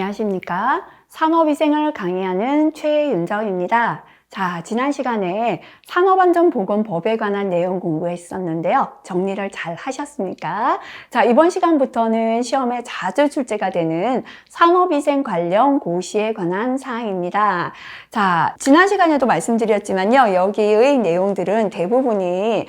안녕하십니까. 산업위생을 강의하는 최윤정입니다. 자, 지난 시간에 산업안전보건법에 관한 내용 공부했었는데요. 정리를 잘 하셨습니까? 자, 이번 시간부터는 시험에 자주 출제가 되는 산업위생 관련 고시에 관한 사항입니다. 자, 지난 시간에도 말씀드렸지만요. 여기의 내용들은 대부분이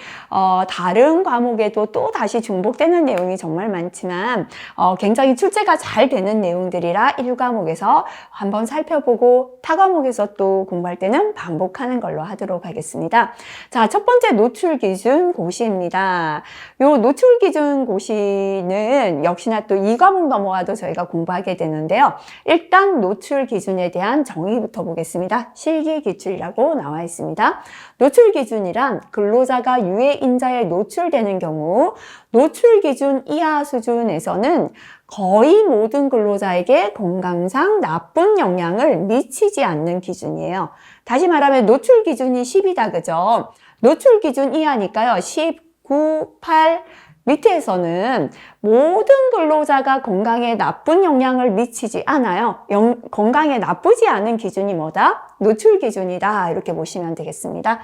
다른 과목에도 또 다시 중복되는 내용이 정말 많지만 굉장히 출제가 잘 되는 내용들이라 1과목에서 한번 살펴보고 타 과목에서 또 공부할 때는 반복하는 걸로 하도록 하겠습니다. 자, 첫 번째 노출 기준 고시입니다. 요 노출 기준 고시는 역시나 또 2과목 넘어가도 저희가 공부하게 되는데요. 일단 노출 기준에 대한 정의부터 보겠습니다. 실기기출이라고 나와 있습니다. 노출 기준이란 근로자가 유해 인자에 노출되는 경우 노출 기준 이하 수준에서는 거의 모든 근로자에게 건강상 나쁜 영향을 미치지 않는 기준이에요. 다시 말하면 노출 기준이 10이다, 그죠? 노출 기준 이하니까요. 10, 9, 8 밑에서는 모든 근로자가 건강에 나쁜 영향을 미치지 않아요. 건강에 나쁘지 않은 기준이 뭐다? 노출 기준이다. 이렇게 보시면 되겠습니다.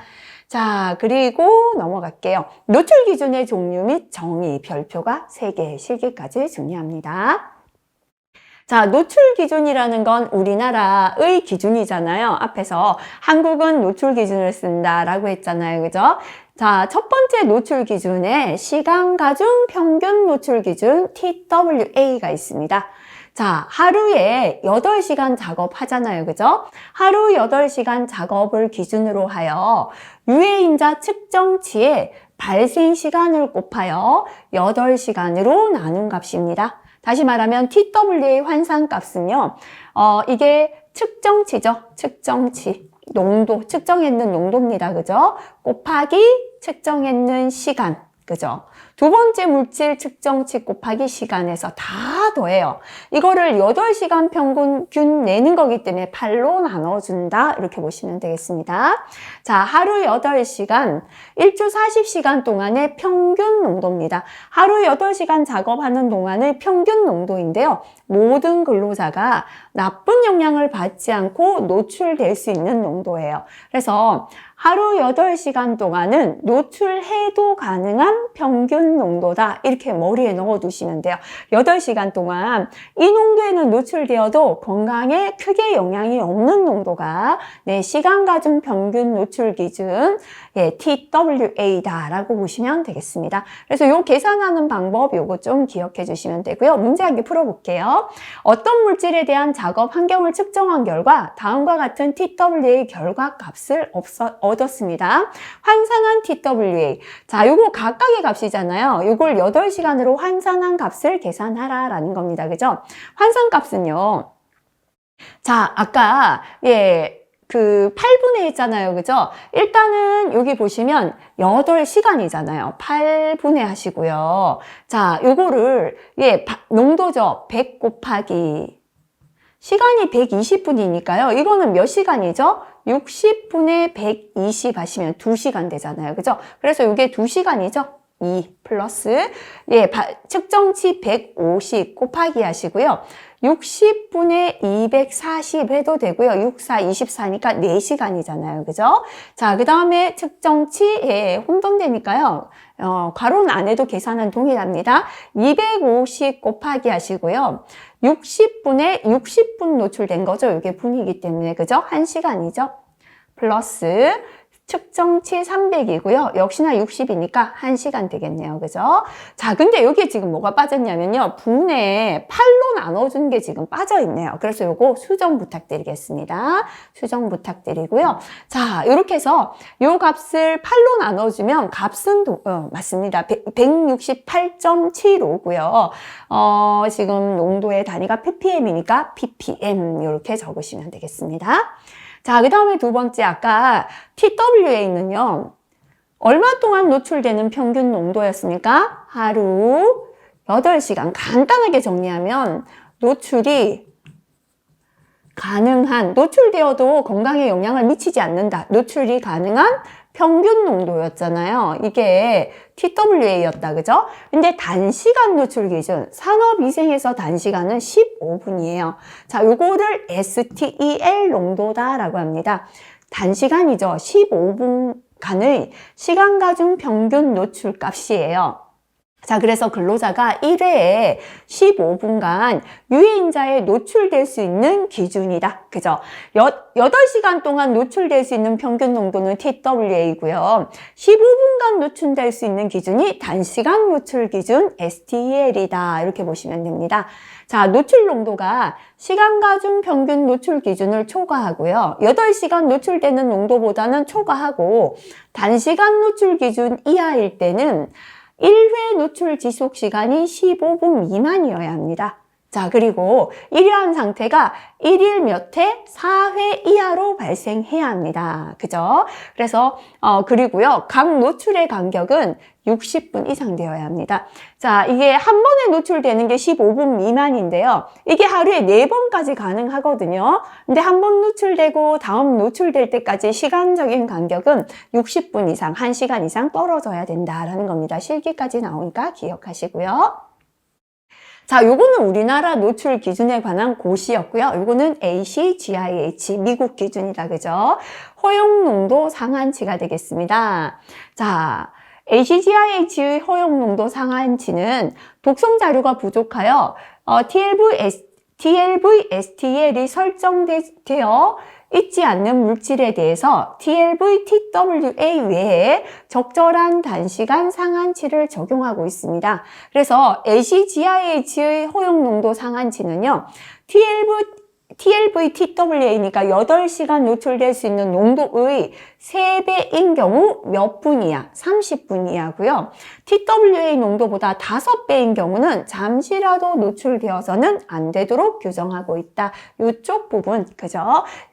자, 그리고 넘어갈게요. 노출 기준의 종류 및 정의, 별표가 3개, 실기까지 중요합니다. 자, 노출 기준이라는 건 우리나라의 기준이잖아요. 앞에서 한국은 노출 기준을 쓴다라고 했잖아요. 그죠? 자, 첫 번째 노출 기준에 시간가중 평균 노출 기준 TWA가 있습니다. 자, 하루에 8시간 작업하잖아요. 그죠? 하루 8시간 작업을 기준으로 하여 유해인자 측정치의 발생 시간을 곱하여 8시간으로 나눈 값입니다. 다시 말하면 TWA 환산값은요. 이게 측정치죠. 측정치. 농도, 측정했는 농도입니다. 그죠? 곱하기 측정했는 시간. 그죠? 두 번째 물질 측정치 곱하기 시간에서 다 더해요. 이거를 8시간 평균 내는 거기 때문에 8로 나눠준다. 이렇게 보시면 되겠습니다. 자, 하루 8시간, 일주 40시간 동안의 평균 농도입니다. 하루 8시간 작업하는 동안의 평균 농도인데요. 모든 근로자가 나쁜 영향을 받지 않고 노출될 수 있는 농도예요. 그래서 하루 8시간 동안은 노출해도 가능한 평균 농도다. 이렇게 머리에 넣어두시면 돼요. 8시간 동안 이 농도에는 노출되어도 건강에 크게 영향이 없는 농도가 시간가중 평균 노출 기준 TWA다라고 보시면 되겠습니다. 그래서 요 계산하는 방법 요거 좀 기억해 주시면 되고요. 문제 한 개 풀어볼게요. 어떤 물질에 대한 작업 환경을 측정한 결과 다음과 같은 TWA 결과 값을 얻었습니다. 환산한 TWA. 자, 요거 각각의 값이잖아요. 요걸 8시간으로 환산한 값을 계산하라라는 겁니다. 그죠? 환산 값은요. 자, 아까 그 8분의 했잖아요. 그죠? 일단은 여기 보시면 8시간이잖아요. 8분의 하시고요. 자, 요거를 농도죠. 100 곱하기 시간이 120분이니까요. 이거는 몇 시간이죠? 60분의 120 하시면 2시간 되잖아요. 그죠? 그래서 이게 2시간이죠? 2 플러스 측정치 150 곱하기 하시고요. 60분의 240 해도 되고요. 6, 4, 24니까 4시간이잖아요. 그죠? 자, 그 다음에 측정치 혼돈되니까요. 괄호는 안 해도 계산은 동일합니다. 250 곱하기 하시고요. 60분에 60분 노출된 거죠. 이게 분이기 때문에. 그죠? 1시간이죠. 플러스 측정치 300이고요. 역시나 60이니까 1시간 되겠네요. 그죠? 자, 근데 여기에 지금 뭐가 빠졌냐면요. 분에 8로 나눠준 게 지금 빠져있네요. 그래서 요거 수정 부탁드리겠습니다. 수정 부탁드리고요. 자, 이렇게 해서 요 값을 8로 나눠주면 값은 맞습니다. 168.75고요. 지금 농도의 단위가 ppm이니까 ppm 이렇게 적으시면 되겠습니다. 자, 그 다음에 두 번째 아까 TWA는요. 얼마 동안 노출되는 평균 농도였습니까? 하루 8시간. 간단하게 정리하면 노출이 가능한, 노출되어도 건강에 영향을 미치지 않는다. 노출이 가능한 평균 농도였잖아요. 이게 TWA였다, 그죠? 근데 단시간 노출 기준, 산업위생에서 단시간은 15분이에요. 자, 요거를 STEL 농도다라고 합니다. 단시간이죠. 15분간의 시간가중 평균 노출 값이에요. 자, 그래서 근로자가 1회에 15분간 유해인자에 노출될 수 있는 기준이다. 그죠? 8시간 동안 노출될 수 있는 평균 농도는 TWA고요. 15분간 노출될 수 있는 기준이 단시간 노출 기준 STEL이다. 이렇게 보시면 됩니다. 자, 노출 농도가 시간가중 평균 노출 기준을 초과하고요. 8시간 노출되는 농도보다는 초과하고 단시간 노출 기준 이하일 때는 1회 노출 지속 시간이 15분 미만이어야 합니다. 자, 그리고 이러한 상태가 1일 몇 회, 4회 이하로 발생해야 합니다. 그죠? 그래서, 그리고요, 각 노출의 간격은 60분 이상 되어야 합니다. 자, 이게 한 번에 노출되는 게 15분 미만인데요. 이게 하루에 4번까지 가능하거든요. 근데 한 번 노출되고 다음 노출될 때까지 시간적인 간격은 60분 이상, 1시간 이상 떨어져야 된다라는 겁니다. 실기까지 나오니까 기억하시고요. 자, 요거는 우리나라 노출 기준에 관한 고시였고요. 요거는 ACGIH 미국 기준이다. 그죠? 허용 농도 상한치가 되겠습니다. 자, ACGIH의 허용 농도 상한치는 독성 자료가 부족하여 TLV STL이 설정되어 있지 않는 물질에 대해서 TLV TWA 외에 적절한 단시간 상한치를 적용하고 있습니다. 그래서 ACGIH의 허용 농도 상한치는요, TLV TWA니까 8시간 노출될 수 있는 농도의 3배인 경우 몇 분이야? 30분 이하고요. TWA 농도보다 5배인 경우는 잠시라도 노출되어서는 안 되도록 규정하고 있다. 이쪽 부분, 그죠?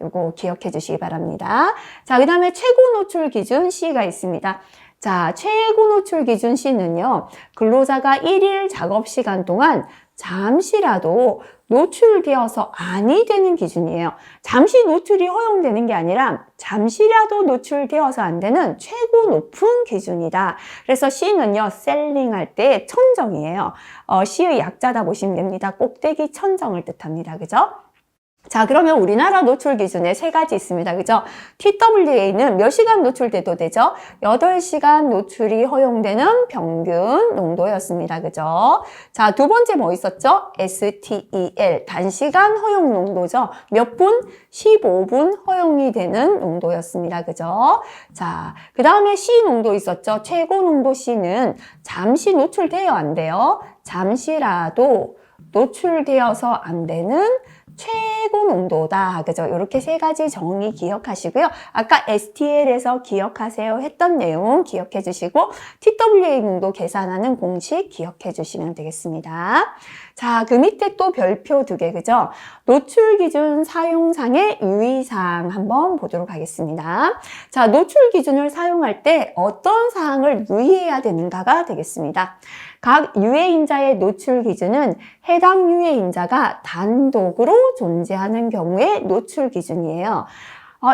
요거 기억해 주시기 바랍니다. 자, 그 다음에 최고 노출 기준 C가 있습니다. 자, 최고 노출 기준 C는요, 근로자가 1일 작업 시간 동안 잠시라도 노출되어서 아니 되는 기준이에요. 잠시 노출이 허용되는 게 아니라 잠시라도 노출되어서 안 되는 최고 높은 기준이다. 그래서 C는요, 셀링할 때 천정이에요. C의 약자다 보시면 됩니다. 꼭대기 천정을 뜻합니다. 그죠? 자, 그러면 우리나라 노출 기준에 3가지 있습니다. 그죠? TWA는 몇 시간 노출돼도 되죠? 8시간 노출이 허용되는 평균 농도였습니다. 그죠? 자, 두 번째 뭐 있었죠? STEL, 단시간 허용 농도죠? 몇 분? 15분 허용이 되는 농도였습니다. 그죠? 자, 그 다음에 C 농도 있었죠? 최고 농도 C는 잠시 노출돼요, 안 돼요? 잠시라도 노출되어서 안 되는 최고 농도다. 그죠? 이렇게 3가지 정의 기억하시고요. 아까 STL에서 기억하세요 했던 내용 기억해 주시고 TWA 농도 계산하는 공식 기억해 주시면 되겠습니다. 자, 그 밑에 또 별표 2개, 그죠? 노출 기준 사용상의 유의사항 한번 보도록 하겠습니다. 자, 노출 기준을 사용할 때 어떤 사항을 유의해야 되는가가 되겠습니다. 각 유해인자의 노출 기준은 해당 유해인자가 단독으로 존재하는 경우의 노출 기준이에요.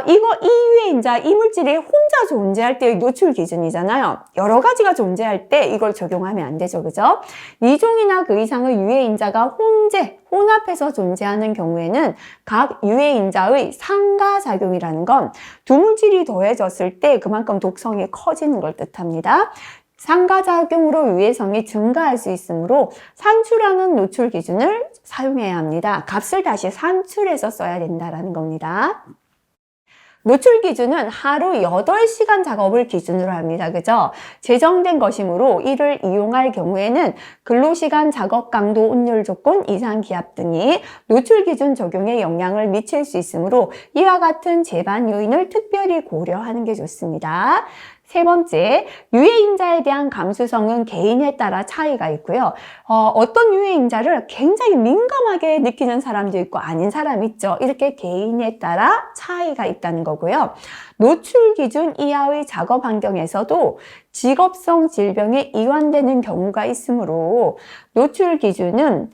이 유해인자, 이 물질이 혼자 존재할 때의 노출 기준이잖아요. 여러 가지가 존재할 때 이걸 적용하면 안 되죠. 그죠? 2종이나 그 이상의 유해인자가 혼합해서 존재하는 경우에는 각 유해인자의 상가작용이라는 건 두 물질이 더해졌을 때 그만큼 독성이 커지는 걸 뜻합니다. 상가작용으로 유해성이 증가할 수 있으므로 산출하는 노출 기준을 사용해야 합니다. 값을 다시 산출해서 써야 된다는 겁니다. 노출 기준은 하루 8시간 작업을 기준으로 합니다. 그죠? 제정된 것이므로 이를 이용할 경우에는 근로시간, 작업 강도, 운율 조건, 이상 기압 등이 노출 기준 적용에 영향을 미칠 수 있으므로 이와 같은 제반 요인을 특별히 고려하는 게 좋습니다. 3번째, 유해인자에 대한 감수성은 개인에 따라 차이가 있고요. 어떤 유해인자를 굉장히 민감하게 느끼는 사람도 있고 아닌 사람이 있죠. 이렇게 개인에 따라 차이가 있다는 거고요. 노출 기준 이하의 작업 환경에서도 직업성 질병에 이완되는 경우가 있으므로 노출 기준은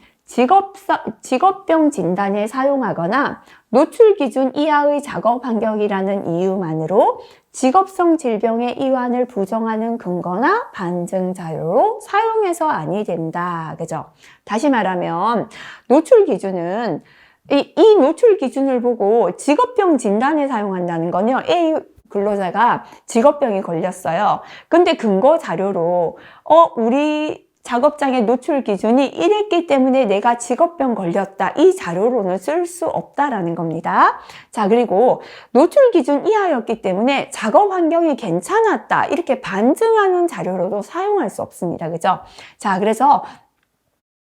직업병 진단에 사용하거나 노출 기준 이하의 작업 환경이라는 이유만으로 직업성 질병의 이완을 부정하는 근거나 반증 자료로 사용해서 아니 된다. 그죠? 다시 말하면 노출 기준은 이 노출 기준을 보고 직업병 진단에 사용한다는 건요. A 근로자가 직업병이 걸렸어요. 근데 근거 자료로 우리 작업장의 노출 기준이 이랬기 때문에 내가 직업병 걸렸다. 이 자료로는 쓸 수 없다라는 겁니다. 자, 그리고 노출 기준 이하였기 때문에 작업 환경이 괜찮았다. 이렇게 반증하는 자료로도 사용할 수 없습니다. 그죠? 자, 그래서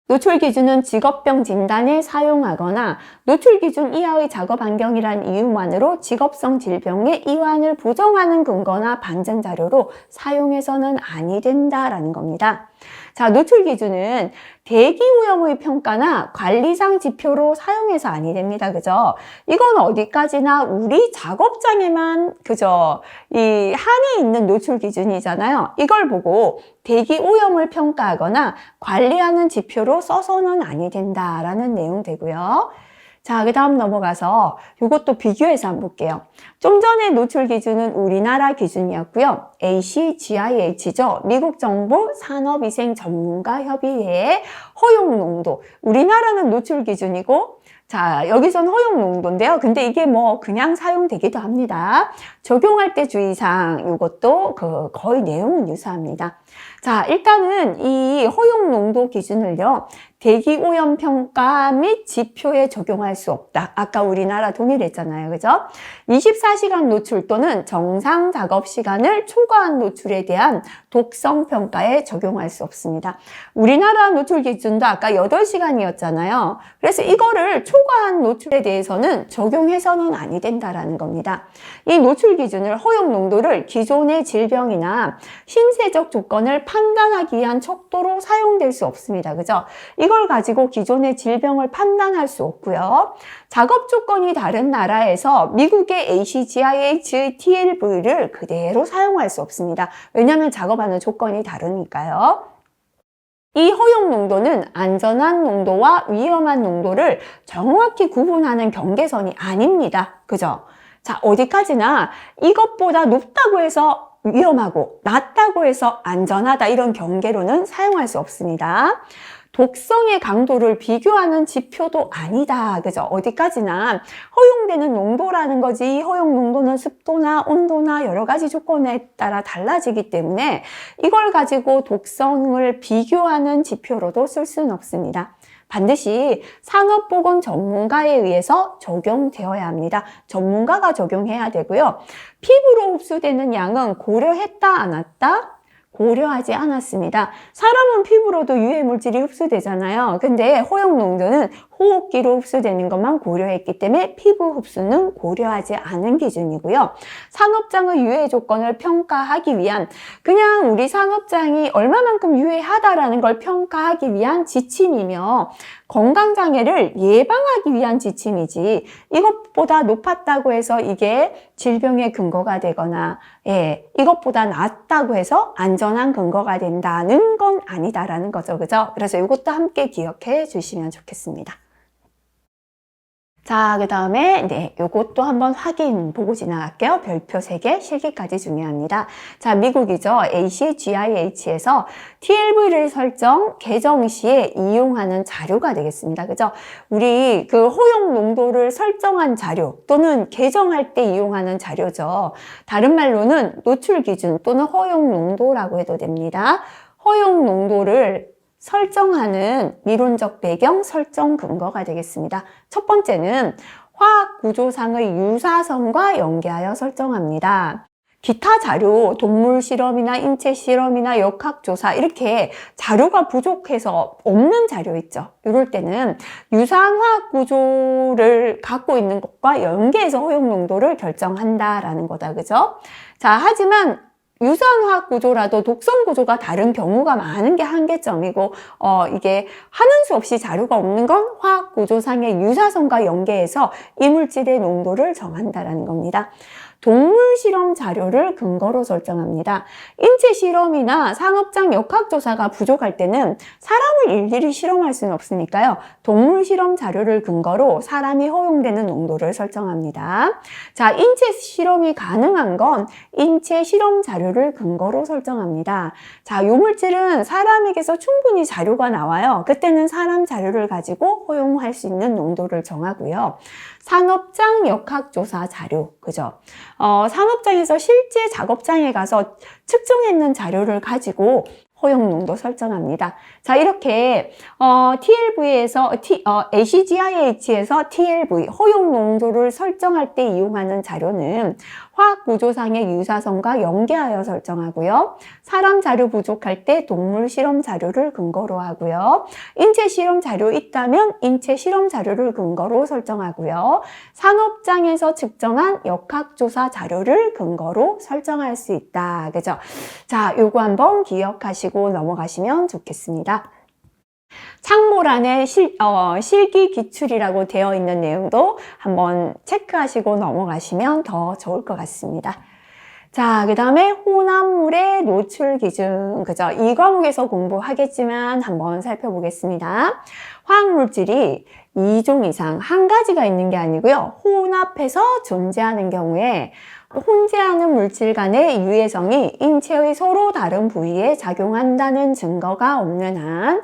노출 기준은 직업병 진단에 사용하거나 노출 기준 이하의 작업 환경이란 이유만으로 직업성 질병의 이완을 부정하는 근거나 반증 자료로 사용해서는 아니 된다라는 겁니다. 자, 노출 기준은 대기 오염의 평가나 관리상 지표로 사용해서 아니 됩니다. 그죠? 이건 어디까지나 우리 작업장에만 그죠? 이 한이 있는 노출 기준이잖아요. 이걸 보고 대기 오염을 평가하거나 관리하는 지표로 써서는 아니 된다라는 내용 되고요. 자, 그 다음 넘어가서 이것도 비교해서 한번 볼게요. 좀 전에 노출 기준은 우리나라 기준이었고요. ACGIH죠. 미국 정부 산업위생 전문가 협의회의 허용 농도. 우리나라는 노출 기준이고, 자, 여기서는 허용 농도인데요. 근데 이게 뭐 그냥 사용되기도 합니다. 적용할 때 주의사항, 이것도 거의 내용은 유사합니다. 자, 일단은 이 허용 농도 기준을요. 대기 오염 평가 및 지표에 적용할 수 없다. 아까 우리나라 동일했잖아요. 그죠? 24시간 노출 또는 정상 작업 시간을 초과한 노출에 대한 독성 평가에 적용할 수 없습니다. 우리나라 노출 기준도 아까 8시간이었잖아요. 그래서 이거를 초과한 노출에 대해서는 적용해서는 아니 된다라는 겁니다. 이 노출 기준을 허용 농도를 기존의 질병이나 신체적 조건을 판단하기 위한 척도로 사용될 수 없습니다. 그죠? 이걸 가지고 기존의 질병을 판단할 수 없고요. 작업 조건이 다른 나라에서 미국의 ACGIH TLV를 그대로 사용할 수 없습니다. 왜냐하면 작업하는 조건이 다르니까요. 이 허용 농도는 안전한 농도와 위험한 농도를 정확히 구분하는 경계선이 아닙니다. 그죠? 자, 어디까지나 이것보다 높다고 해서 위험하고 낮다고 해서 안전하다 이런 경계로는 사용할 수 없습니다. 독성의 강도를 비교하는 지표도 아니다. 그죠? 어디까지나 허용되는 농도라는 거지. 이 허용 농도는 습도나 온도나 여러 가지 조건에 따라 달라지기 때문에 이걸 가지고 독성을 비교하는 지표로도 쓸 수는 없습니다. 반드시 산업보건 전문가에 의해서 적용되어야 합니다. 전문가가 적용해야 되고요. 피부로 흡수되는 양은 고려했다, 안 했다? 고려하지 않았습니다. 사람은 피부로도 유해물질이 흡수되잖아요. 근데 허용 농도는 호흡기로 흡수되는 것만 고려했기 때문에 피부 흡수는 고려하지 않은 기준이고요. 산업장의 유해 조건을 평가하기 위한 그냥 우리 산업장이 얼마만큼 유해하다라는 걸 평가하기 위한 지침이며 건강장애를 예방하기 위한 지침이지 이것보다 높았다고 해서 이게 질병의 근거가 되거나 이것보다 낮다고 해서 안전한 근거가 된다는 건 아니다라는 거죠. 그죠? 그래서 이것도 함께 기억해 주시면 좋겠습니다. 자, 그 다음에 요것도 한번 확인 보고 지나갈게요. 별표 3개, 실기까지 중요합니다. 자, 미국이죠. ACGIH에서 TLV를 설정, 개정 시에 이용하는 자료가 되겠습니다. 그죠? 우리 그 허용 농도를 설정한 자료 또는 개정할 때 이용하는 자료죠. 다른 말로는 노출 기준 또는 허용 농도라고 해도 됩니다. 허용 농도를 설정하는 미론적 배경 설정 근거가 되겠습니다. 첫 번째는 화학 구조상의 유사성과 연계하여 설정합니다. 기타 자료, 동물 실험이나 인체 실험이나 역학조사 이렇게 자료가 부족해서 없는 자료 있죠. 이럴 때는 유사한 화학 구조를 갖고 있는 것과 연계해서 허용 농도를 결정한다라는 거다. 그죠? 자, 하지만 유사한 화학 구조라도 독성 구조가 다른 경우가 많은 게 한계점이고 이게 하는 수 없이 자료가 없는 건 화학 구조상의 유사성과 연계해서 이물질의 농도를 정한다라는 겁니다. 동물 실험 자료를 근거로 설정합니다. 인체 실험이나 산업장 역학조사가 부족할 때는 사람을 일일이 실험할 수는 없으니까요. 동물 실험 자료를 근거로 사람이 허용되는 농도를 설정합니다. 자, 인체 실험이 가능한 건 인체 실험 자료를 근거로 설정합니다. 자, 요 물질은 사람에게서 충분히 자료가 나와요. 그때는 사람 자료를 가지고 허용할 수 있는 농도를 정하고요. 산업장 역학조사 자료, 그죠? 산업장에서 실제 작업장에 가서 측정했는 자료를 가지고 허용 농도 설정합니다. 자, 이렇게 TLV에서 ACGIH에서 TLV 허용 농도를 설정할 때 이용하는 자료는 화학 구조상의 유사성과 연계하여 설정하고요. 사람 자료 부족할 때 동물 실험 자료를 근거로 하고요. 인체 실험 자료 있다면 인체 실험 자료를 근거로 설정하고요. 산업장에서 측정한 역학조사 자료를 근거로 설정할 수 있다. 그죠? 자, 요거 한번 기억하시고 넘어가시면 좋겠습니다. 창모란에 실기 기출이라고 되어 있는 내용도 한번 체크하시고 넘어가시면 더 좋을 것 같습니다. 자, 그 다음에 혼합물의 노출 기준, 그죠? 이 과목에서 공부하겠지만 한번 살펴보겠습니다. 화학물질이 2종 이상 한 가지가 있는 게 아니고요. 혼합해서 존재하는 경우에 혼재하는 물질 간의 유해성이 인체의 서로 다른 부위에 작용한다는 증거가 없는 한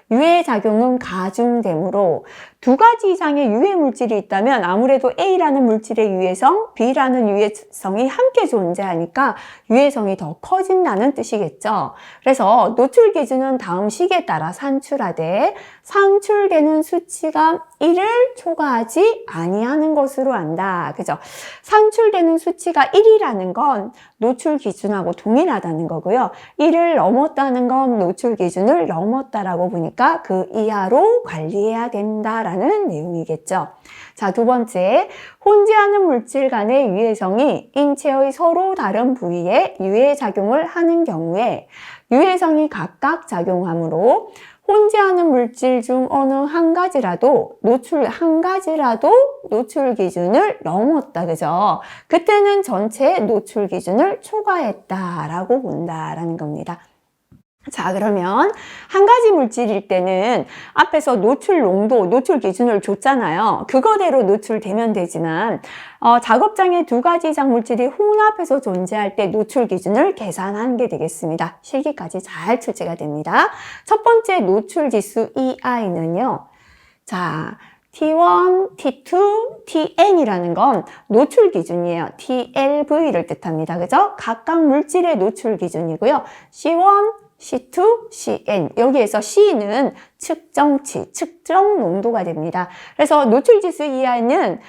유해작용은 가중되므로 두 가지 이상의 유해물질이 있다면 아무래도 A라는 물질의 유해성, B라는 유해성이 함께 존재하니까 유해성이 더 커진다는 뜻이겠죠. 그래서 노출 기준은 다음 식에 따라 산출하되 산출되는 수치가 1을 초과하지 아니하는 것으로 안다. 그죠? 산출되는 수치가 1이라는 건 노출 기준하고 동일하다는 거고요. 1을 넘었다는 건 노출 기준을 넘었다라고 보니까 그 이하로 관리해야 된다라는 내용이겠죠. 자, 두 번째, 혼재하는 물질 간의 유해성이 인체의 서로 다른 부위에 유해작용을 하는 경우에 유해성이 각각 작용하므로 혼재하는 물질 중 어느 한 가지라도 노출 기준을 넘었다. 그죠? 그때는 전체 노출 기준을 초과했다라고 본다라는 겁니다. 자, 그러면 한 가지 물질일 때는 앞에서 노출 농도, 노출 기준을 줬잖아요. 그거대로 노출되면 되지만 작업장에 두 가지 이상 물질이 혼합해서 존재할 때 노출 기준을 계산하는 게 되겠습니다. 실기까지 잘 출제가 됩니다. 첫 번째 노출 지수 EI는요. 자, T1, T2, Tn이라는 건 노출 기준이에요. TLV를 뜻합니다. 그죠? 각각 물질의 노출 기준이고요. C1, C2, Cn. 여기에서 C는 측정치, 측정 농도가 됩니다. 그래서 노출지수 이하는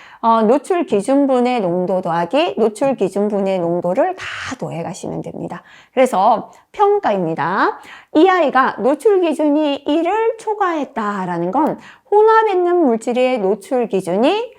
노출 기준분의 농도 더하기 노출 기준분의 농도를 다 더해 가시면 됩니다. 그래서 평가입니다. 이 아이가 노출 기준이 1을 초과했다라는 건 혼합했는 물질의 노출 기준이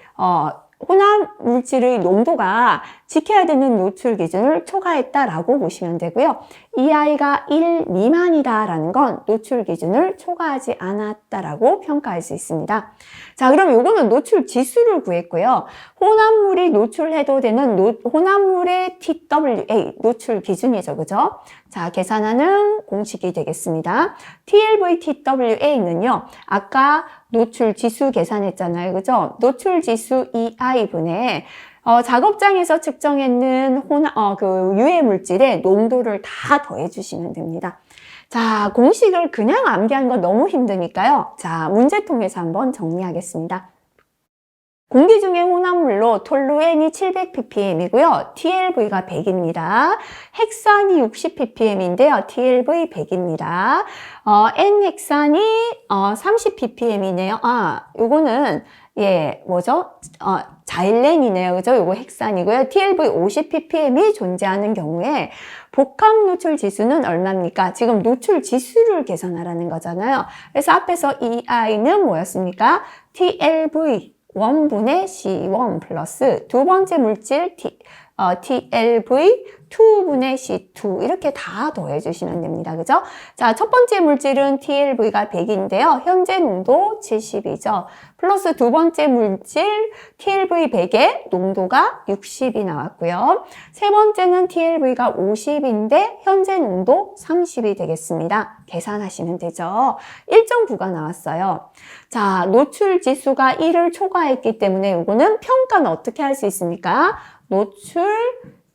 혼합 물질의 농도가 지켜야 되는 노출 기준을 초과했다라고 보시면 되고요. 이 아이가 1 미만이다라는 건 노출 기준을 초과하지 않았다라고 평가할 수 있습니다. 자, 그럼 요거는 노출 지수를 구했고요. 혼합물이 노출해도 되는 혼합물의 TWA, 노출 기준이죠. 그죠? 자, 계산하는 공식이 되겠습니다. TLV TWA는요, 아까 노출 지수 계산했잖아요. 그죠? 노출 지수 EI분의 작업장에서 측정했는 유해 물질의 농도를 다 더해 주시면 됩니다. 자, 공식을 그냥 암기하는 건 너무 힘드니까요. 자, 문제통에서 한번 정리하겠습니다. 공기 중의 혼합물로 톨루엔이 700ppm이고요. TLV가 100입니다. 헥산이 60ppm인데요. TLV 100입니다. N헥산이 30ppm이네요. 요거는 자일렌이네요. 그죠? 요거 헥산이고요. TLV 50ppm이 존재하는 경우에 복합 노출 지수는 얼마입니까? 지금 노출 지수를 계산하라는 거잖아요. 그래서 앞에서 이 I는 뭐였습니까? TLV 1분의 C1 플러스 두 번째 물질 TLV 2분의 C2 이렇게 다 더해주시면 됩니다. 그죠? 자, 첫 번째 물질은 TLV가 100인데요. 현재 농도 70이죠. 플러스 두 번째 물질 TLV 100에 농도가 60이 나왔고요. 세 번째는 TLV가 50인데 현재 농도 30이 되겠습니다. 계산하시면 되죠. 1.9가 나왔어요. 자, 노출 지수가 1을 초과했기 때문에 이거는 평가는 어떻게 할 수 있습니까? 노출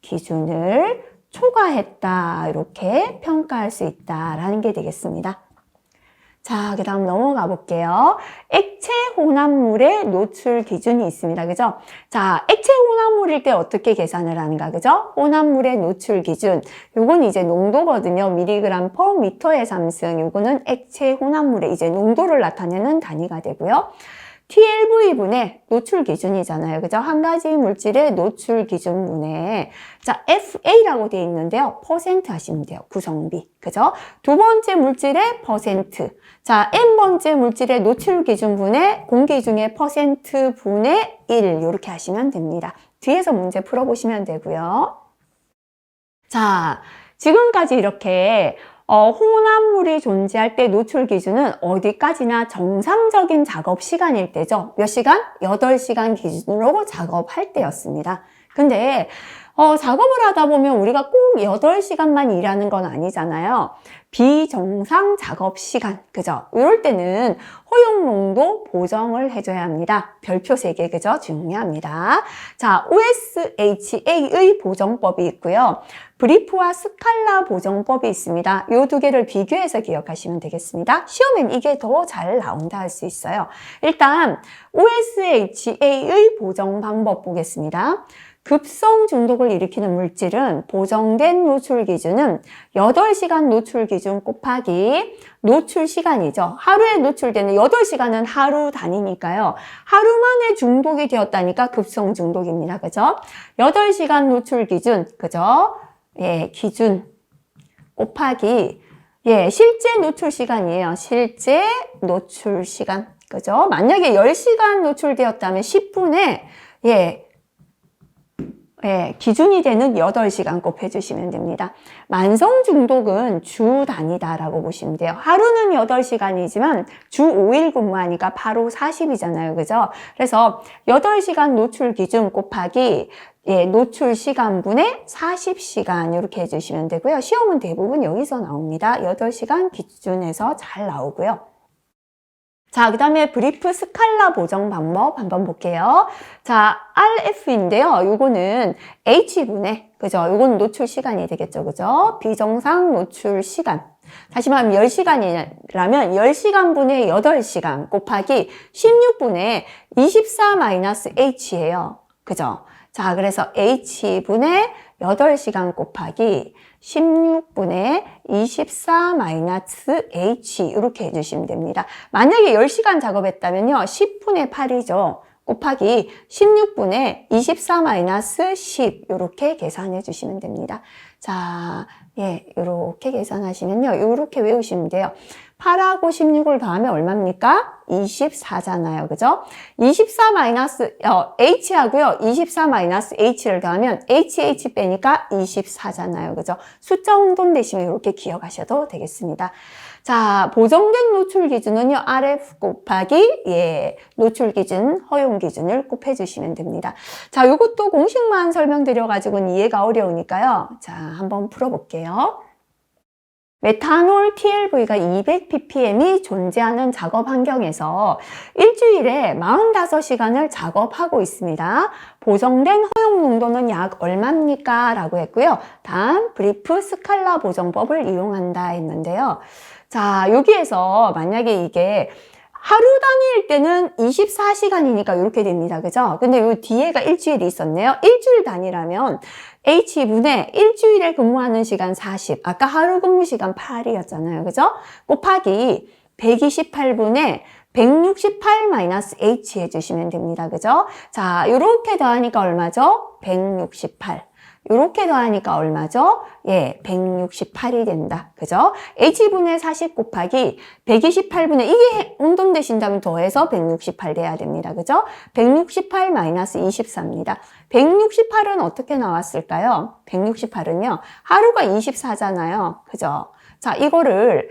기준을 초과했다. 이렇게 평가할 수 있다라는 게 되겠습니다. 자, 그 다음 넘어가 볼게요. 액체 혼합물의 노출 기준이 있습니다. 그죠? 자, 액체 혼합물일 때 어떻게 계산을 하는가? 그죠? 혼합물의 노출 기준. 요건 이제 농도거든요. 미리그램 퍼 미터의 삼승. 요거는 액체 혼합물의 이제 농도를 나타내는 단위가 되고요. TLV분의 노출 기준이잖아요. 그죠? 한 가지 물질의 노출 기준분에 자, FA라고 되어 있는데요. 퍼센트 하시면 돼요. 구성비. 그죠? 두 번째 물질의 퍼센트. 자, N번째 물질의 노출 기준분의 공기 중에 퍼센트 분의 1 이렇게 하시면 됩니다. 뒤에서 문제 풀어보시면 되고요. 자, 지금까지 이렇게 혼합물이 존재할 때 노출 기준은 어디까지나 정상적인 작업 시간일 때죠. 몇 시간? 8시간 기준으로 작업할 때였습니다. 근데 작업을 하다 보면 우리가 꼭 8시간만 일하는 건 아니잖아요. 비정상 작업 시간, 그죠? 이럴 때는 허용 농도 보정을 해줘야 합니다. 별표 3개, 그죠? 중요합니다. 자, OSHA의 보정법이 있고요. 브리프와 스칼라 보정법이 있습니다. 이 두 개를 비교해서 기억하시면 되겠습니다. 시험엔 이게 더 잘 나온다 할 수 있어요. 일단 OSHA의 보정 방법 보겠습니다. 급성 중독을 일으키는 물질은 보정된 노출 기준은 8시간 노출 기준 곱하기 노출 시간이죠. 하루에 노출되는 8시간은 하루 단위니까요. 하루 만에 중독이 되었다니까 급성 중독입니다. 그죠? 8시간 노출 기준, 그죠? 예, 기준 곱하기 실제 노출 시간이에요. 실제 노출 시간. 그죠? 만약에 10시간 노출되었다면 10분에 기준이 되는 8시간 곱해주시면 됩니다. 만성 중독은 주 단위다라고 보시면 돼요. 하루는 8시간이지만 주 5일 근무하니까 8호 40이잖아요. 그죠? 그래서 8시간 노출 기준 곱하기 노출 시간분의 40시간 이렇게 해주시면 되고요. 시험은 대부분 여기서 나옵니다. 8시간 기준에서 잘 나오고요. 자, 그 다음에 브리프 스칼라 보정 방법 한번 볼게요. 자, RF인데요. 요거는 H분의, 그죠? 요거는 노출 시간이 되겠죠. 그죠? 비정상 노출 시간. 다시 말하면 10시간이라면 10시간분의 8시간 곱하기 16분의 24-H예요. 그죠? 자, 그래서 H분의 8시간 곱하기 16분의 24-H 이렇게 해주시면 됩니다. 만약에 10시간 작업했다면요. 10분의 8이죠. 곱하기 16분의 24-10 이렇게 계산해 주시면 됩니다. 자, 이렇게 계산하시면요. 이렇게 외우시면 돼요. 8하고 16을 더하면 얼마입니까? 24잖아요. 그죠? 24-H하고요. 24-H를 더하면 HH 빼니까 24잖아요. 그죠? 숫자 혼돈되시면 이렇게 기억하셔도 되겠습니다. 자, 보정된 노출 기준은요. RF 곱하기 노출 기준, 허용 기준을 곱해주시면 됩니다. 자, 이것도 공식만 설명드려가지고는 이해가 어려우니까요. 자, 한번 풀어볼게요. 메탄올 TLV가 200ppm이 존재하는 작업 환경에서 일주일에 45시간을 작업하고 있습니다. 보정된 허용 농도는 약 얼마입니까? 라고 했고요. 다음 브리프 스칼라 보정법을 이용한다 했는데요. 자, 여기에서 만약에 이게 하루 단위일 때는 24시간이니까 이렇게 됩니다. 그죠? 근데 요 뒤에가 일주일이 있었네요. 일주일 단위라면 H분의 일주일에 근무하는 시간 40. 아까 하루 근무 시간 8이었잖아요. 그죠? 곱하기 128분의 168-H 해주시면 됩니다. 그죠? 자, 요렇게 더하니까 얼마죠? 168. 요렇게 더하니까 얼마죠? 예, 168이 된다. 그죠? H분의 40 곱하기 128분의 이게 혼돈 되신다면 더해서 168 돼야 됩니다. 그죠? 168 마이너스 24입니다. 168은 어떻게 나왔을까요? 168은요. 하루가 24잖아요. 그죠? 자, 이거를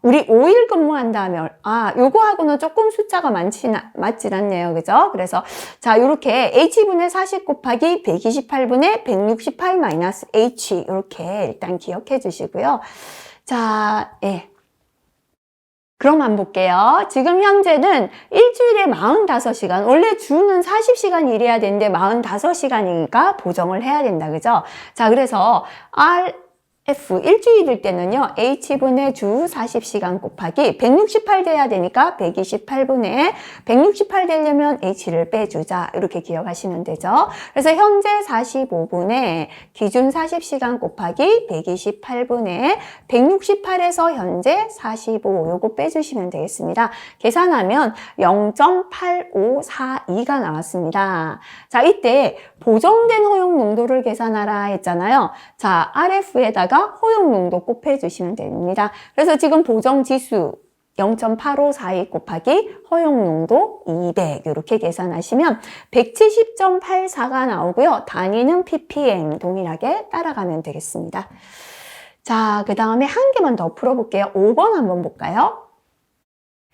우리 5일 근무한다면 요거하고는 조금 숫자가 맞진 않네요. 그죠? 그래서 자, 요렇게 H분의 40 곱하기 128분의 168 마이너스 H 요렇게 일단 기억해 주시고요. 자, 예. 그럼 한번 볼게요. 지금 현재는 일주일에 45시간, 원래 주는 40시간 일해야 되는데 45시간이니까 보정을 해야 된다. 그죠? 자, 그래서 F 일주일일 때는요, H분의 주 40시간 곱하기 168 돼야 되니까 128분의 168 되려면 H를 빼주자. 이렇게 기억하시면 되죠. 그래서 현재 45분의 기준 40시간 곱하기 128분의 168에서 현재 45 요거 빼주시면 되겠습니다. 계산하면 0.8542가 나왔습니다. 자, 이때 보정된 허용 농도를 계산하라 했잖아요. 자, RF에다가 허용 농도 곱해주시면 됩니다. 그래서 지금 보정 지수 0.8542 곱하기 허용 농도 200 이렇게 계산하시면 170.84가 나오고요. 단위는 ppm 동일하게 따라가면 되겠습니다. 자, 그 다음에 한 개만 더 풀어볼게요. 5번 한번 볼까요?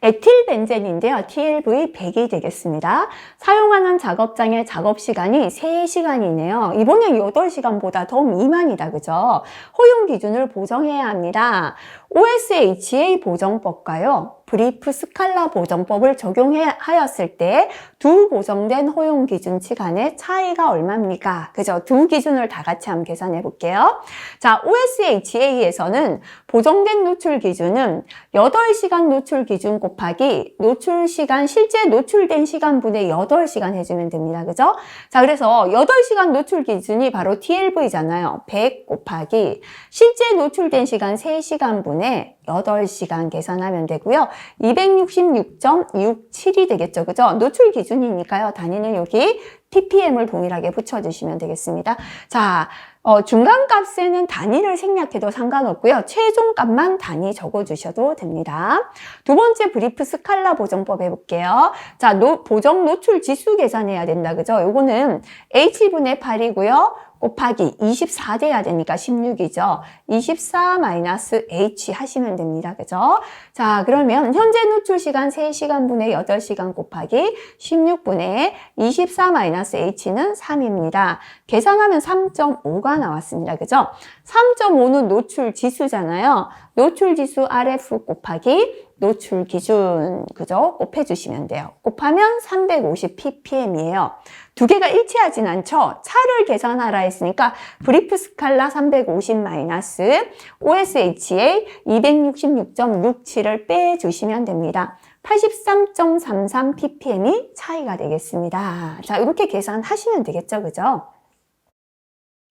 에틸벤젠인데요. TLV 100이 되겠습니다. 사용하는 작업장의 작업시간이 3시간이네요. 이번에 8시간보다 더 미만이다. 그죠? 허용 기준을 보정해야 합니다. OSHA 보정법과요. 브리프 스칼라 보정법을 적용하였을 때 두 보정된 허용 기준치 간의 차이가 얼마입니까? 그죠? 두 기준을 다 같이 한번 계산해 볼게요. 자, OSHA에서는 보정된 노출 기준은 8시간 노출 기준 곱하기 노출 시간, 실제 노출된 시간분의 8시간 해주면 됩니다. 그죠? 자, 그래서 8시간 노출 기준이 바로 TLV잖아요. 100 곱하기 실제 노출된 시간 3시간분의 8시간 계산하면 되고요. 266.67이 되겠죠. 그죠? 노출 기준이니까요. 단위는 여기 ppm을 동일하게 붙여주시면 되겠습니다. 자, 중간값에는 단위를 생략해도 상관없고요. 최종값만 단위 적어주셔도 됩니다. 두 번째 브리프 스칼라 보정법 해볼게요. 자, 보정 노출 지수 계산해야 된다. 그죠? 요거는 H분의 8이고요. 곱하기 24 돼야 되니까 16이죠. 24 마이너스 H 하시면 됩니다. 그죠? 자, 그러면 현재 노출 시간 3시간분의 8시간 곱하기 16분의 24 마이너스 H는 3입니다. 계산하면 3.5가 나왔습니다. 그죠? 3.5는 노출 지수잖아요. 노출 지수 RF 곱하기 노출 기준, 그죠? 곱해주시면 돼요. 곱하면 350 ppm이에요. 두 개가 일치하진 않죠? 차를 계산하라 했으니까 브리프 스칼라 350 마이너스 OSHA 266.67을 빼주시면 됩니다. 83.33 ppm이 차이가 되겠습니다. 자, 이렇게 계산하시면 되겠죠? 그죠?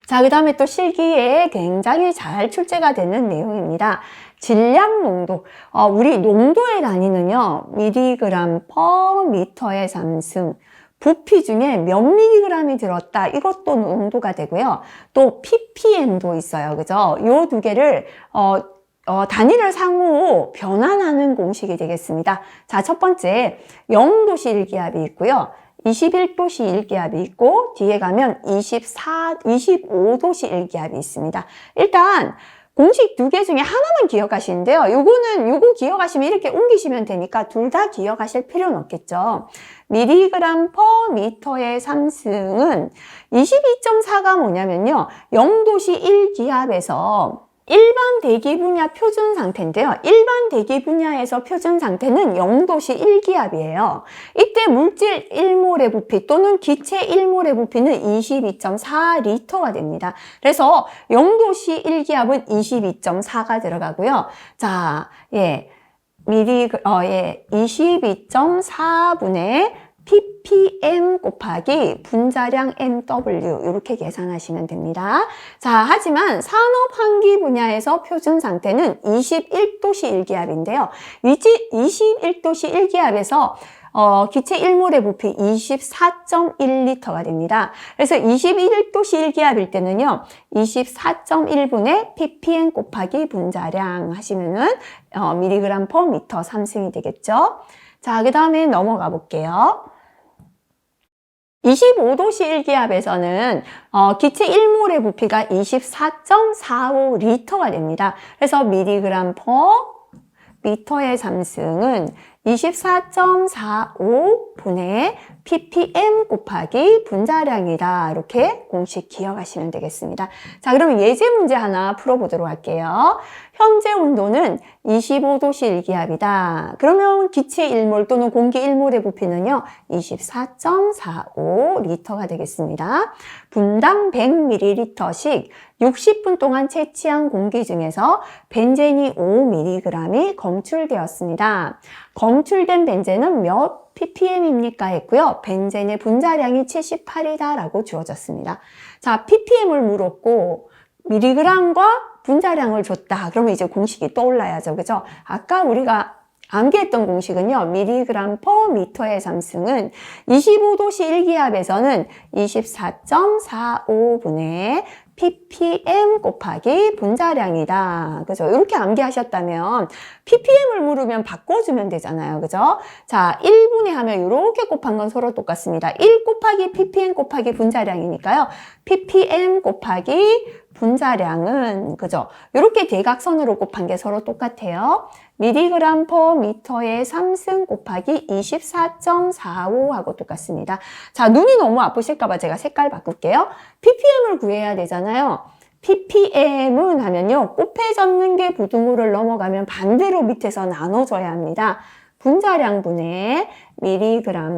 자, 그 다음에 또 실기에 굉장히 잘 출제가 되는 내용입니다. 질량 농도. 우리 농도의 단위는요, 미리그램 퍼 미터의 삼승. 부피 중에 몇 미리그램이 들었다. 이것도 농도가 되고요. 또 ppm도 있어요. 그죠? 요 두 개를, 단위를 상호 변환하는 공식이 되겠습니다. 자, 첫 번째, 0도씨 1기압이 있고요. 21도씨 1기압이 있고, 뒤에 가면 25도씨 1기압이 있습니다. 일단, 공식 두 개 중에 하나만 기억하시는데요. 요거 기억하시면 이렇게 옮기시면 되니까 둘 다 기억하실 필요는 없겠죠. 미리그램 퍼 미터의 삼승은 22.4가 뭐냐면요. 0도씨 1기압에서 일반 대기 분야 표준 상태인데요. 일반 대기 분야에서 표준 상태는 0도씨 1기압이에요. 이때 물질 1몰의 부피 또는 기체 1몰의 부피는 22.4리터가 됩니다. 그래서 0도씨 1기압은 22.4가 들어가고요. 자, 22.4분의 ppm 곱하기 분자량 mw 이렇게 계산하시면 됩니다. 자, 하지만 산업 환기 분야에서 표준 상태는 21도씨 1기압인데요. 21도씨 1기압에서 기체 1몰의 부피 24.1리터가 됩니다. 그래서 21도씨 일기압일 때는요, 24.1분의 ppm 곱하기 분자량 하시면은 mg per 미터 3승이 되겠죠. 자, 그 다음에 넘어가 볼게요. 25도씨 일기압에서는 기체 1몰의 부피가 24.45리터가 됩니다. 그래서 mg per 미터의 삼승은 24.45분의 ppm 곱하기 분자량이다. 이렇게 공식 기억하시면 되겠습니다. 자, 그럼 예제 문제 하나 풀어보도록 할게요. 현재 온도는 25도씨 일기압이다. 그러면 기체 1몰 또는 공기 1몰의 부피는요, 24.45리터가 되겠습니다. 분당 100ml씩 60분 동안 채취한 공기 중에서 벤젠이 5mg이 검출되었습니다. 검출된 벤젠은 몇 ppm입니까? 했고요. 벤젠의 분자량이 78이다 라고 주어졌습니다. 자, ppm을 물었고 mg과 분자량을 줬다. 그러면 이제 공식이 떠올라야죠. 그죠? 아까 우리가 암기했던 공식은요, mg per 미터의 삼승은 25도씨 일기압에서는 24.45분의 ppm 곱하기 분자량이다. 그죠? 이렇게 암기하셨다면 ppm을 물으면 바꿔주면 되잖아요. 그죠? 자, 1분에 하면 이렇게 곱한 건 서로 똑같습니다. 1 곱하기 ppm 곱하기 분자량이니까요. ppm 곱하기 분자량은 그죠? 이렇게 대각선으로 곱한 게 서로 똑같아요. mg per 미터의 3승 곱하기 24.45 하고 똑같습니다. 자, 눈이 너무 아프실까봐 제가 색깔 바꿀게요. ppm을 구해야 되잖아요. ppm은 하면요, 곱해 적는 게 부등호를 넘어가면 반대로 밑에서 나눠줘야 합니다. 분자량분의 mg per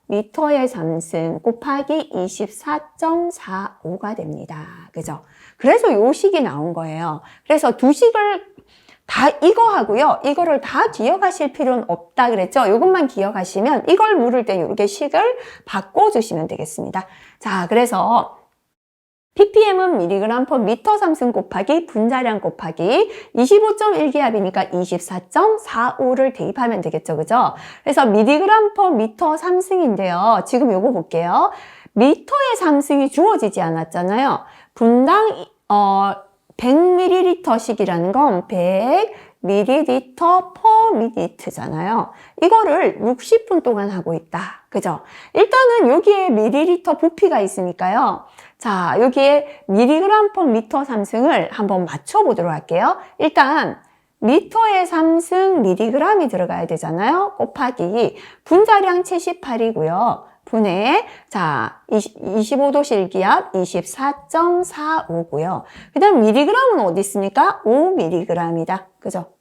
미터의 3승 곱하기 24.45가 됩니다. 그죠? 그래서 요 식이 나온 거예요. 그래서 두 식을 다 이거 하고요. 이거를 다 기억하실 필요는 없다 그랬죠? 이것만 기억하시면 이걸 물을 때 이렇게 식을 바꿔주시면 되겠습니다. 자, 그래서 ppm은 mg per 미터 3승 곱하기 분자량 곱하기 25.1기압이니까 24.45를 대입하면 되겠죠. 그죠? 그래서 mg per 미터 3승인데요. 지금 요거 볼게요. 미터의 3승이 주어지지 않았잖아요. 분당 100ml씩이라는 건 100ml per minute잖아요. 이거를 60분 동안 하고 있다. 그죠? 일단은 여기에 밀리리터 부피가 있으니까요. 자, 여기에 mg per 미터 3승을 한번 맞춰보도록 할게요. 일단 미터의 3승 mg이 들어가야 되잖아요. 곱하기 분자량 78이고요. 분의, 자, 25도씨 일기압 24.45고요. 그 다음 mg은 어디 있습니까? 5mg이다. 그죠?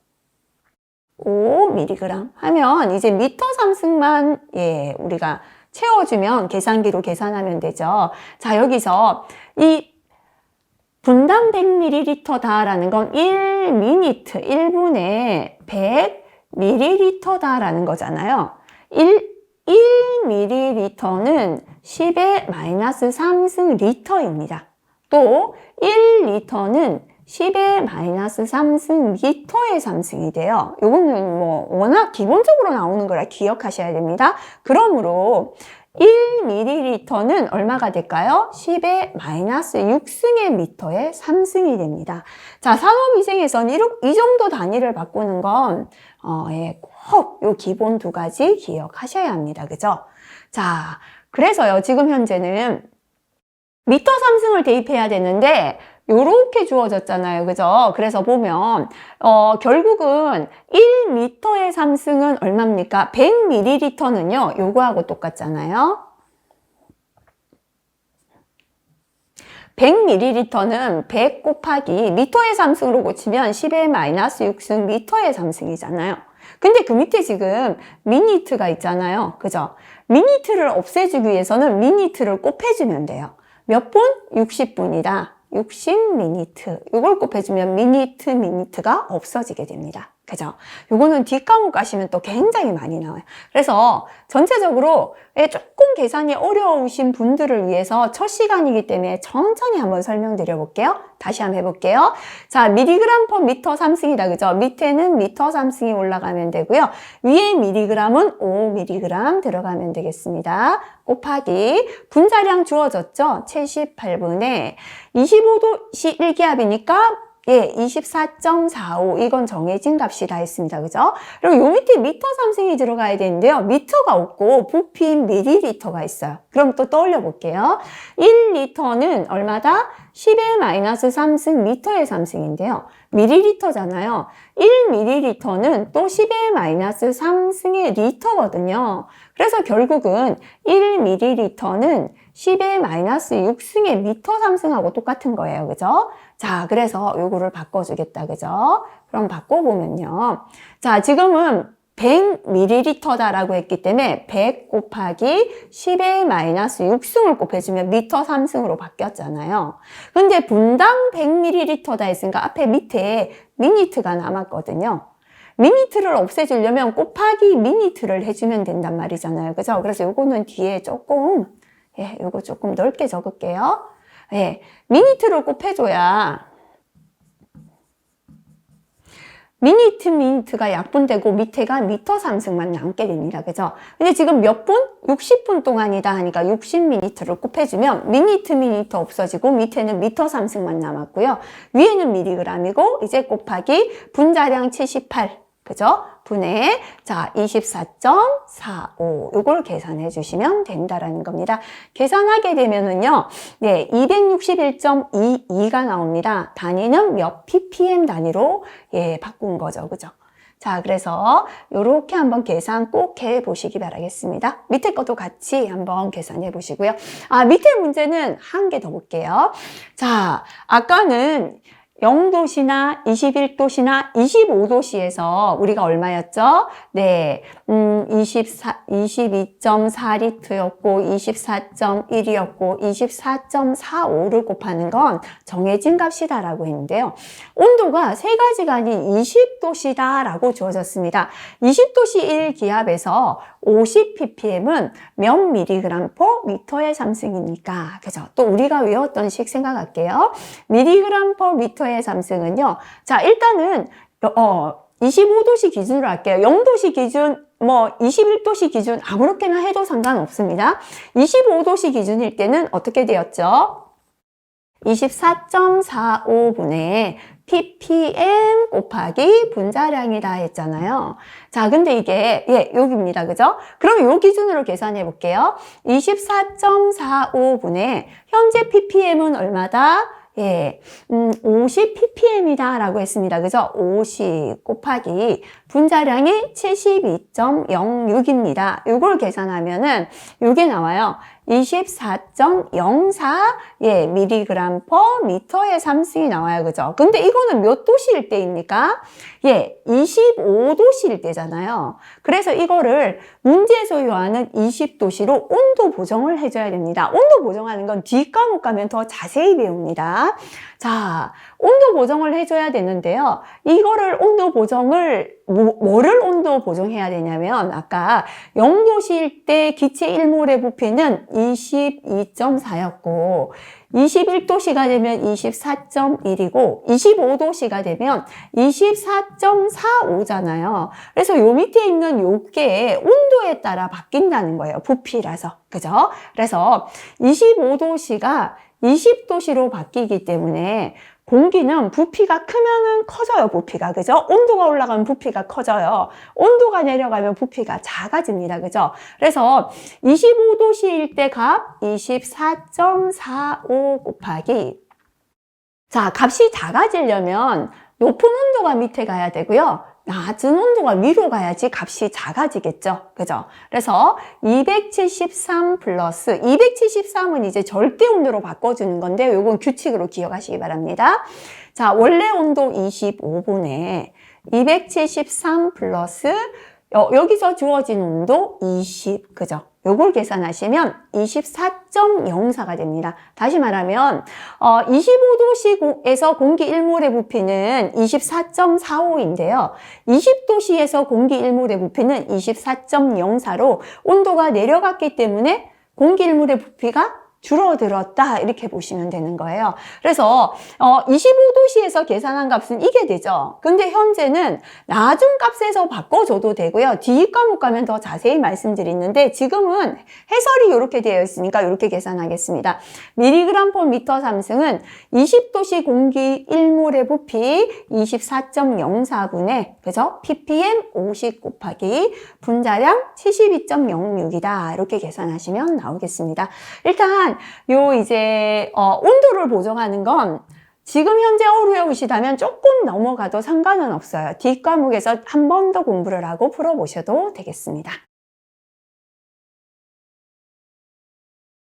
5mg 하면 이제 미터 3승만, 예, 우리가 채워주면 계산기로 계산하면 되죠. 자, 여기서 이 분당 100ml다라는 건 1미니트, 1분에 100ml다라는 거잖아요. 1ml는 10의 마이너스 3승 리터입니다. 또 1리터는 10의 마이너스 3승 미터의 3승이 돼요. 요거는 뭐 워낙 기본적으로 나오는 거라 기억하셔야 됩니다. 그러므로 1ml는 얼마가 될까요? 10의 마이너스 6승의 미터의 3승이 됩니다. 자, 산업위생에서는 이 정도 단위를 바꾸는 건 예, 꼭 요 기본 두 가지 기억하셔야 합니다. 그죠? 자, 그래서요, 지금 현재는 미터 3승을 대입해야 되는데 요렇게 주어졌잖아요. 그죠? 그래서 보면 결국은 1m의 3승은 얼마입니까? 100ml는요. 요거하고 똑같잖아요. 100ml는 100 곱하기 미터의 3승으로 고치면 10의 마이너스 6승 미터의 3승이잖아요. 근데 그 밑에 지금 미니트가 있잖아요. 그죠? 미니트를 없애주기 위해서는 미니트를 곱해주면 돼요. 몇 분? 60분이다. 60미니트. 이걸 곱해주면 미니트가 없어지게 됩니다. 그죠? 요거는 뒷과목 가시면 또 굉장히 많이 나와요. 그래서 전체적으로 조금 계산이 어려우신 분들을 위해서 첫 시간이기 때문에 천천히 한번 설명드려 볼게요. 다시 한번 해볼게요. 자, 미리그램 퍼 미터 3승이다. 그죠? 밑에는 미터 3승이 올라가면 되고요. 위에 미리그램은 5mg 들어가면 되겠습니다. 곱하기 분자량 주어졌죠? 78분의 25도씨 1기압이니까 24.45 이건 정해진 값이다 했습니다. 그죠? 그리고 요 밑에 미터 3승이 들어가야 되는데요. 미터가 없고 부피인 밀리리터가 있어요. 그럼 또 떠올려 볼게요. 1리터는 얼마다? 10의 마이너스 3승 미터의 3승인데요. 밀리리터잖아요. 1ml는 또 10의 마이너스 3승의 리터거든요. 그래서 결국은 1ml는 10의 마이너스 6승의 미터 3승하고 똑같은 거예요. 그죠? 자, 그래서 요거를 바꿔주겠다. 그죠? 그럼 바꿔보면요. 자, 지금은 100ml다라고 했기 때문에 100 곱하기 10의 마이너스 6승을 곱해주면 미터 3승으로 바뀌었잖아요. 근데 분당 100ml다 했으니까 앞에 밑에 미니트가 남았거든요. 미니트를 없애주려면 곱하기 미니트를 해주면 된단 말이잖아요. 그죠? 그래서 요거는 뒤에 조금, 요거 조금 넓게 적을게요. 미니트를 곱해줘야 미니트가 약분되고 밑에가 미터 3승만 남게 됩니다. 그죠? 근데 지금 몇 분? 60분 동안이다 하니까 60미니트를 곱해주면 미니트 없어지고 밑에는 미터 3승만 남았고요. 위에는 미리그램이고 이제 곱하기 분자량 78. 그죠? 분의, 자, 24.45. 요걸 계산해 주시면 된다라는 겁니다. 계산하게 되면은요, 261.22가 나옵니다. 단위는 몇 ppm 단위로, 바꾼 거죠. 그죠? 자, 그래서 요렇게 한번 계산 꼭 해 보시기 바라겠습니다. 밑에 것도 같이 한번 계산해 보시고요. 밑에 문제는 한 개 더 볼게요. 자, 아까는 0도씨나 21도씨나 25도씨에서 우리가 얼마였죠? 22.4리터였고 24.1이었고 24.45를 곱하는 건 정해진 값이다라고 했는데요. 온도가 세 가지가 아닌 20도씨다라고 주어졌습니다. 20도씨 1기압에서 50ppm은 몇 mg 퍼 미터의 3승이니까. 그죠? 또 우리가 외웠던 식 생각할게요. mg 퍼 미터의 3승은요. 자, 일단은 25도씨 기준으로 할게요. 0도씨 기준, 21도씨 기준 아무렇게나 해도 상관없습니다. 25도씨 기준일 때는 어떻게 되었죠? 24.45분의 ppm 곱하기 분자량이다 했잖아요. 자, 근데 이게 여기입니다. 그죠? 그럼 요 기준으로 계산해 볼게요. 24.45분의 현재 ppm은 얼마다? 50ppm이다 라고 했습니다. 그죠? 50 곱하기 분자량이 72.06입니다. 이걸 계산하면은 이게 나와요. 24.04 mg 퍼 미터의 3승이 나와요. 그죠? 근데 이거는 몇 도씨일 때입니까? 25도씨일 때잖아요. 그래서 이거를 문제에서 요하는 20도씨로 온도 보정을 해줘야 됩니다. 온도 보정하는 건 뒷과목 가면 더 자세히 배웁니다. 자, 온도 보정을 해줘야 되는데요. 이거를 온도 보정을, 뭐를 온도 보정해야 되냐면, 아까 0도씨일 때 기체 1몰의 부피는 22.4였고, 21도씨가 되면 24.1이고, 25도씨가 되면 24.45잖아요. 그래서 요 밑에 있는 요게 온도에 따라 바뀐다는 거예요. 부피라서. 그죠? 그래서 25도씨가 20도씨로 바뀌기 때문에 공기는 부피가 크면은 커져요, 부피가. 그죠? 온도가 올라가면 부피가 커져요. 온도가 내려가면 부피가 작아집니다. 그죠? 그래서 25도씨일 때 값 24.45 곱하기. 자, 값이 작아지려면 높은 온도가 밑에 가야 되고요. 낮은 온도가 위로 가야지 값이 작아지겠죠. 그죠? 그래서 273 플러스 273은 이제 절대 온도로 바꿔주는 건데 요건 규칙으로 기억하시기 바랍니다. 자, 원래 온도 25분에 273 플러스 여기서 주어진 온도 20. 그죠? 요걸 계산하시면 24.04가 됩니다. 다시 말하면 25도씨에서 공기 1몰의 부피는 24.45인데요. 20도씨에서 공기 1몰의 부피는 24.04로 온도가 내려갔기 때문에 공기 1몰의 부피가 줄어들었다 이렇게 보시면 되는 거예요. 그래서 25도씨에서 계산한 값은 이게 되죠. 근데 현재는 나중 값에서 바꿔줘도 되고요. 뒤 과목 가면 더 자세히 말씀드리는데 지금은 해설이 이렇게 되어 있으니까 이렇게 계산하겠습니다. mg per 미터 삼승은 20도씨 공기 1몰의 부피 24.04분의 그죠? ppm 50 곱하기 분자량 72.06이다. 이렇게 계산하시면 나오겠습니다. 일단 요 이제 온도를 보정하는 건 지금 현재 어려우시다면 조금 넘어가도 상관은 없어요. 뒷과목에서 한 번 더 공부를 하고 풀어보셔도 되겠습니다.